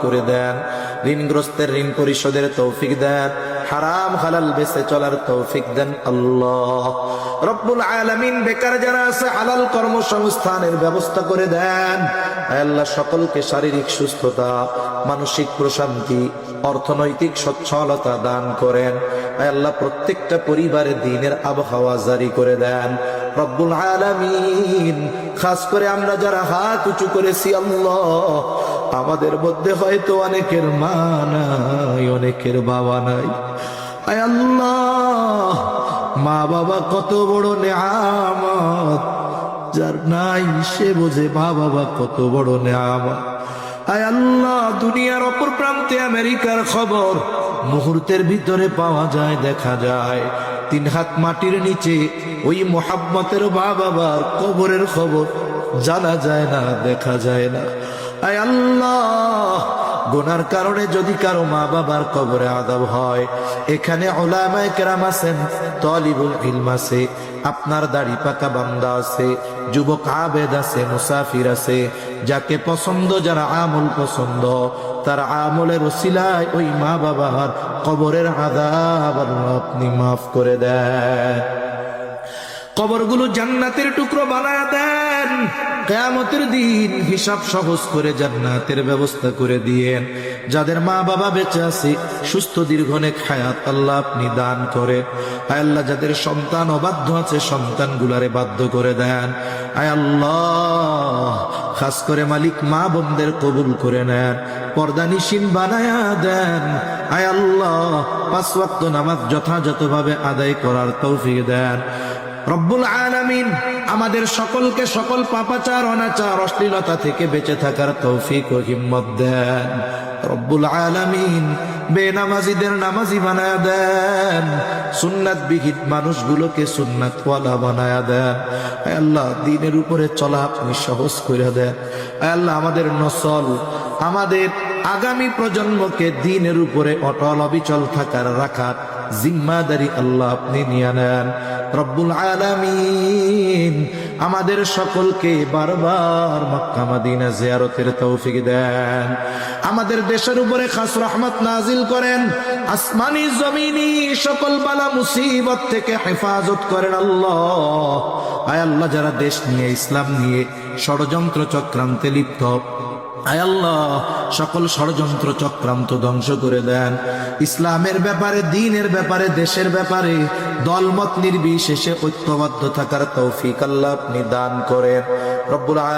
করে দেন, ঋণগ্রস্তের ঋণ পরিশোধের তৌফিক দেন, হারাম হালাল বেঁচে চলার তৌফিক দেন আল্লাহ রব্বুল আলামিন। বেকার যারা আছে হালাল কর্মসংস্থানের ব্যবস্থা করে দেন আল্লাহ। সকলকে শারীরিক সুস্থতা, মানসিক প্রশান্তি, অর্থনৈতিক সচ্ছলতা দান করেন আল্লাহ। প্রত্যেকটা পরিবারে দ্বীনের আবহাওয়া জারি করে দেন রব্বুল আলামিন। খাস করে আমরা যারা হাত উঁচু করেছি আল্লাহ, আমাদের মধ্যে হয়তো অনেকের মা নাই, অনেকের বাবা নাই। আয় আল্লাহ, মা বাবা কত বড় নেয়ামত, যার নাই সে বোঝে মা বাবা কত বড় নেয়ামত। আয় আল্লাহ, দুনিয়ার অপর প্রান্তে আমেরিকার খবর মুহূর্তের ভিতরে পাওয়া যায়, দেখা যায়। 3 হাত মাটির নিচে ওই মোহাম্মতের মা বাবার কবরের খবর জানা যায় না, দেখা যায় না। আয় আল্লাহ, গুনার কারণে যদি কারো মা বাবার কবরে আযাব হয়, এখানে উলামায়ে কেরাম আছেন, তালিবুল ইলম আছে, আপনার দাড়ি পাকা বান্দা আছে, যুবক আবেদ আছে, মুসাফির আছে, যাকে পছন্দ, যারা আমল পছন্দ, তার আমলের ওসিলায় ওই মা বাবার কবরের আযাব আপনি মাফ করে দেন। কবরগুলো জান্নাতের টুকরো বানায়া দেন। কিয়ামতের দিন হিসাব সহজ করে জান্নাতের ব্যবস্থা করে দিয়েন। যাদের মা বাবা বেঁচে আছে, সুস্থ দীর্ঘনেক হায়াত আল্লাহ আপনি দান করেন। আয় আল্লাহ, যাদের সন্তান অবাধ্য আছে, সন্তানগুলারে বাধ্য করে দেন। আয় আল্লাহ, খাস করে মালিক মা বোনদের কবুল করে নেন, পর্দানিশীন বানায়া দেন। আয় আল্লাহ, 5 ওয়াক্ত নামাজ যথাযথভাবে আদায় করার তৌফিক দেন রব্বুল আলামিন। আমাদের সকলকে সকল পাপাচার, অনাচার, অশ্লীলতা থেকে বেঁচে থাকার তৌফিক ও হিম্মত দেন রব্বুল আলামিন। বেনামাজিদের নামাজি বানায়া দেন, সুন্নাত বিহীন মানুষগুলোকে সুন্নাতওয়ালা বানায়া দেন। আয় আল্লাহ, দ্বীনের উপরে চলা আপনি সহজ করে দেন। আয় আল্লাহ, আমাদের নসল, আমাদের আগামী প্রজন্মকে দ্বীনের উপরে অটল অবিচল থাকার, রাখার জিম্মাদারি আল্লাহ আপনি নিয়ে নেন রব্বুল আলামিন। আমাদের সকলকে বারবার মক্কা মদিনা জিয়ারতের তৌফিক দেন। আমাদের দেশের উপরে খাস রহমত নাজিল করেন, আসমানি জমিনি সকল বালা মুসিবত থেকে হেফাজত করেন আল্লাহ। আয় আল্লাহ, যারা দেশ নিয়ে, ইসলাম নিয়ে ষড়যন্ত্র চক্রান্তে লিপ্ত, আয় আল্লাহ, সকল ষড়যন্ত্র চক্রান্ত ধ্বংস করে দেন। ইসলামের ব্যাপারে, দ্বীনের ব্যাপারে, দেশের ব্যাপারে দলমত নির্বিশেষে ঐক্যবদ্ধ থাকার তৌফিক আল্লাহ আপনি দান করেন রব্বুল আলামিন।